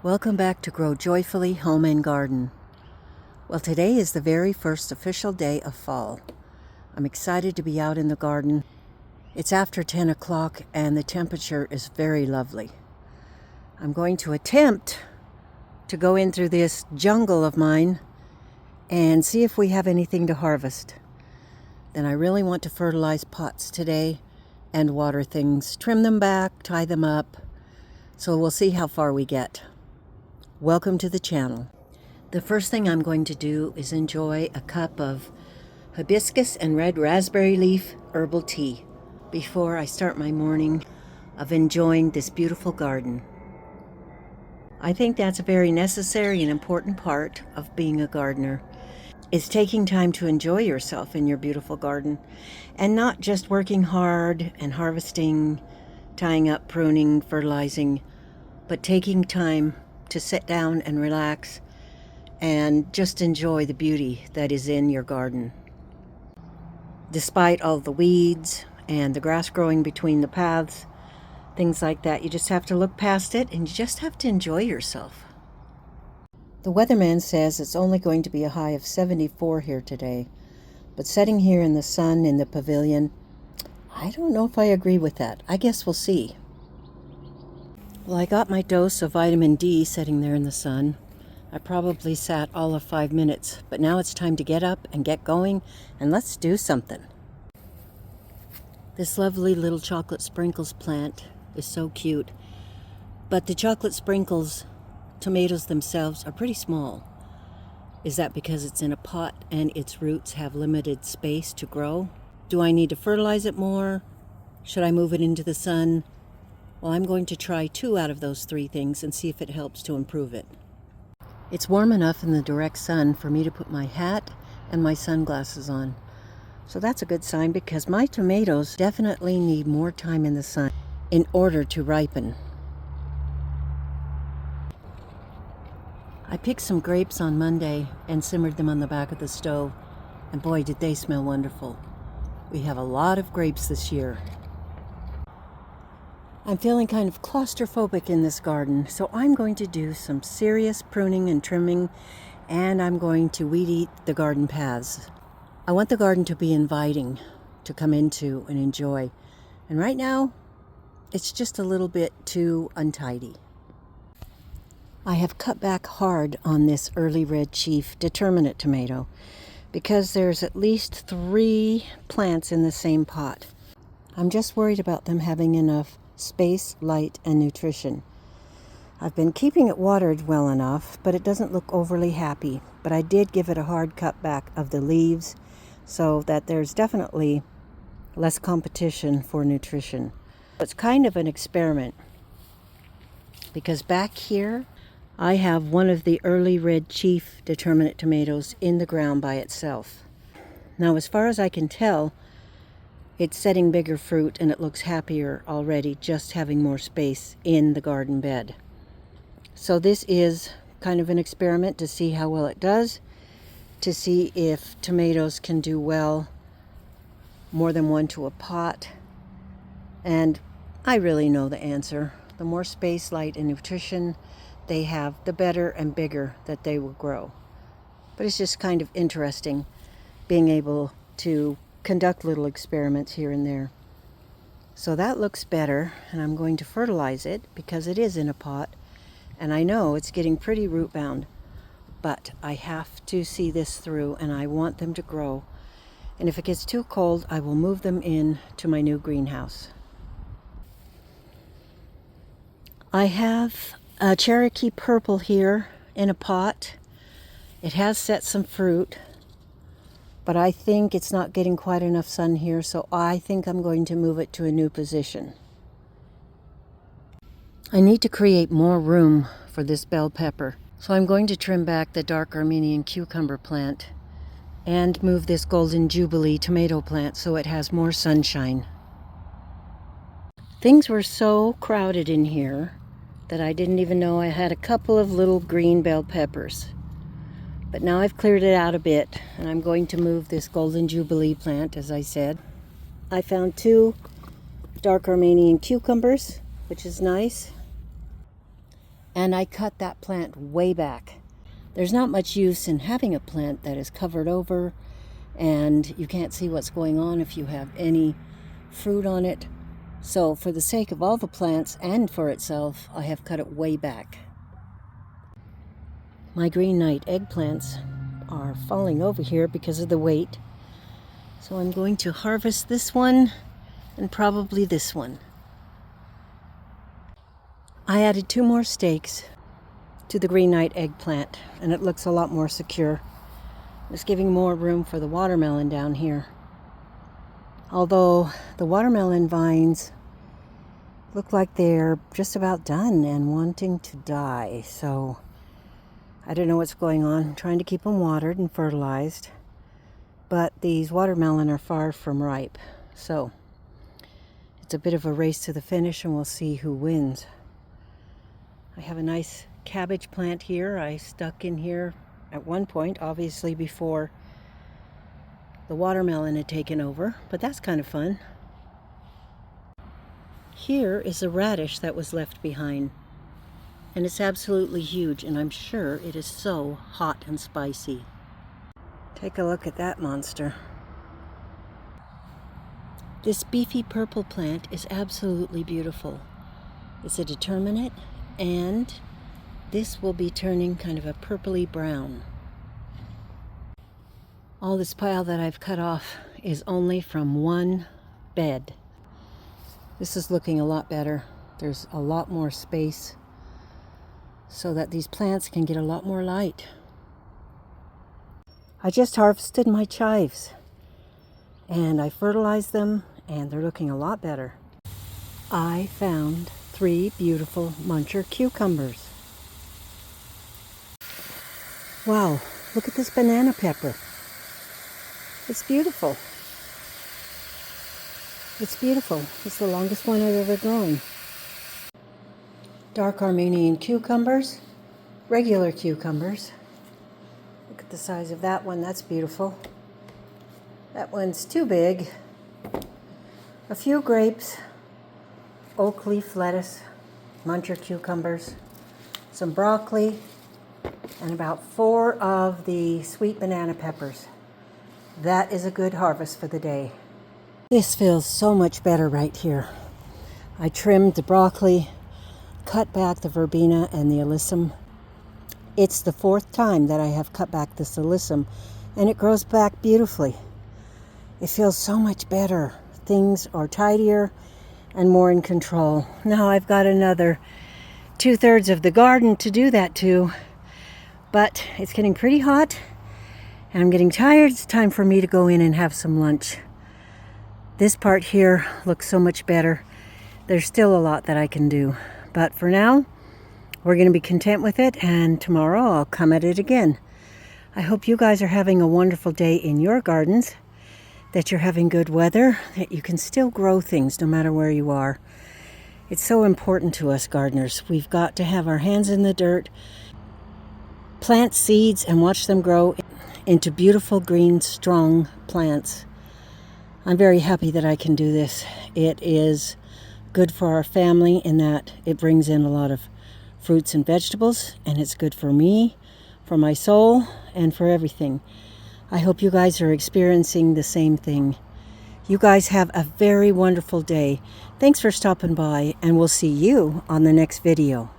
Welcome back to Grow Joyfully Home and Garden. Well, today is the very first official day of fall. I'm excited to be out in the garden. It's after 10 o'clock and the temperature is very lovely. I'm going to attempt to go in through this jungle of mine and see if we have anything to harvest. Then I really want to fertilize pots today and water things, trim them back, tie them up. So we'll see how far we get. Welcome to the channel. The first thing I'm going to do is enjoy a cup of hibiscus and red raspberry leaf herbal tea before I start my morning of enjoying this beautiful garden. I think that's a very necessary and important part of being a gardener, is taking time to enjoy yourself in your beautiful garden and not just working hard and harvesting, tying up, pruning, fertilizing, but taking time to sit down and relax and just enjoy the beauty that is in your garden. Despite all the weeds and the grass growing between the paths, things like that, you just have to look past it and you just have to enjoy yourself. The weatherman says it's only going to be a high of 74 here today, but sitting here in the sun in the pavilion, I don't know if I agree with that. I guess we'll see. Well, I got my dose of vitamin D sitting there in the sun. I probably sat all of 5 minutes, but now it's time to get up and get going, and let's do something. This lovely little chocolate sprinkles plant is so cute, but the chocolate sprinkles tomatoes themselves are pretty small. Is that because it's in a pot and its roots have limited space to grow? Do I need to fertilize it more? Should I move it into the sun? Well, I'm going to try 2 out of those 3 things and see if it helps to improve it. It's warm enough in the direct sun for me to put my hat and my sunglasses on. So that's a good sign because my tomatoes definitely need more time in the sun in order to ripen. I picked some grapes on Monday and simmered them on the back of the stove, and boy, did they smell wonderful. We have a lot of grapes this year. I'm feeling kind of claustrophobic in this garden, so I'm going to do some serious pruning and trimming, and I'm going to weed eat the garden paths. I want the garden to be inviting to come into and enjoy, and right now it's just a little bit too untidy. I have cut back hard on this early red chief determinate tomato because there's at least 3 plants in the same pot. I'm just worried about them having enough space, light, and nutrition. I've been keeping it watered well enough, but it doesn't look overly happy. But I did give it a hard cut back of the leaves so that there's definitely less competition for nutrition. It's kind of an experiment because back here I have one of the early red chief determinate tomatoes in the ground by itself. Now, as far as I can tell, it's setting bigger fruit and it looks happier already just having more space in the garden bed. So this is kind of an experiment to see how well it does, to see if tomatoes can do well more than one to a pot. And I really know the answer. The more space, light, and nutrition they have, the better and bigger that they will grow. But it's just kind of interesting being able to conduct little experiments here and there. So that looks better, and I'm going to fertilize it because it is in a pot, and I know it's getting pretty root bound, but I have to see this through, and I want them to grow. And if it gets too cold, I will move them in to my new greenhouse. I have a Cherokee purple here in a pot. It has set some fruit, but I think it's not getting quite enough sun here, so I think I'm going to move it to a new position. I need to create more room for this bell pepper, so I'm going to trim back the dark Armenian cucumber plant and move this golden jubilee tomato plant so it has more sunshine. Things were so crowded in here that I didn't even know I had a couple of little green bell peppers. But now I've cleared it out a bit, and I'm going to move this golden jubilee plant, as I said. I found 2 dark Armenian cucumbers, which is nice. and I cut that plant way back. There's not much use in having a plant that is covered over and you can't see what's going on if you have any fruit on it. So for the sake of all the plants and for itself, I have cut it way back. My green night eggplants are falling over here because of the weight. So I'm going to harvest this one and probably this one. I added 2 more stakes to the green night eggplant and it looks a lot more secure. It's giving more room for the watermelon down here. Although the watermelon vines look like they're just about done and wanting to die. So I don't know what's going on. I'm trying to keep them watered and fertilized. But these watermelon are far from ripe. So it's a bit of a race to the finish and we'll see who wins. I have a nice cabbage plant here. I stuck in here at one point, obviously before the watermelon had taken over, but that's kind of fun. Here is a radish that was left behind, and it's absolutely huge, and I'm sure it is so hot and spicy. Take a look at that monster. This beefy purple plant is absolutely beautiful. It's a determinate, and this will be turning kind of a purpley brown. All this pile that I've cut off is only from one bed. This is looking a lot better. There's a lot more space so that these plants can get a lot more light. I just harvested my chives and I fertilized them and they're looking a lot better. I found 3 beautiful muncher cucumbers. Wow, look at this banana pepper. It's beautiful. It's beautiful. It's the longest one I've ever grown. Dark Armenian cucumbers, regular cucumbers. Look at the size of that one. That's beautiful. That one's too big. A few grapes, oak leaf lettuce, muncher cucumbers, some broccoli, and about 4 of the sweet banana peppers. That is a good harvest for the day. This feels so much better right here. I trimmed the broccoli, cut back the verbena and the alyssum. It's the 4th time that I have cut back this alyssum, and it grows back beautifully. It feels so much better. Things are tidier and more in control. Now I've got another 2/3 of the garden to do that to, but it's getting pretty hot and I'm getting tired. It's time for me to go in and have some lunch. This part here looks so much better. There's still a lot that I can do, but for now we're going to be content with it, and tomorrow I'll come at it again. I hope you guys are having a wonderful day in your gardens, that you're having good weather, that you can still grow things no matter where you are. It's so important to us gardeners. We've got to have our hands in the dirt, plant seeds and watch them grow into beautiful green strong plants. I'm very happy that I can do this. It is good for our family in that it brings in a lot of fruits and vegetables, and it's good for me, for my soul, and for everything. I hope you guys are experiencing the same thing. You guys have a very wonderful day. Thanks for stopping by, and we'll see you on the next video.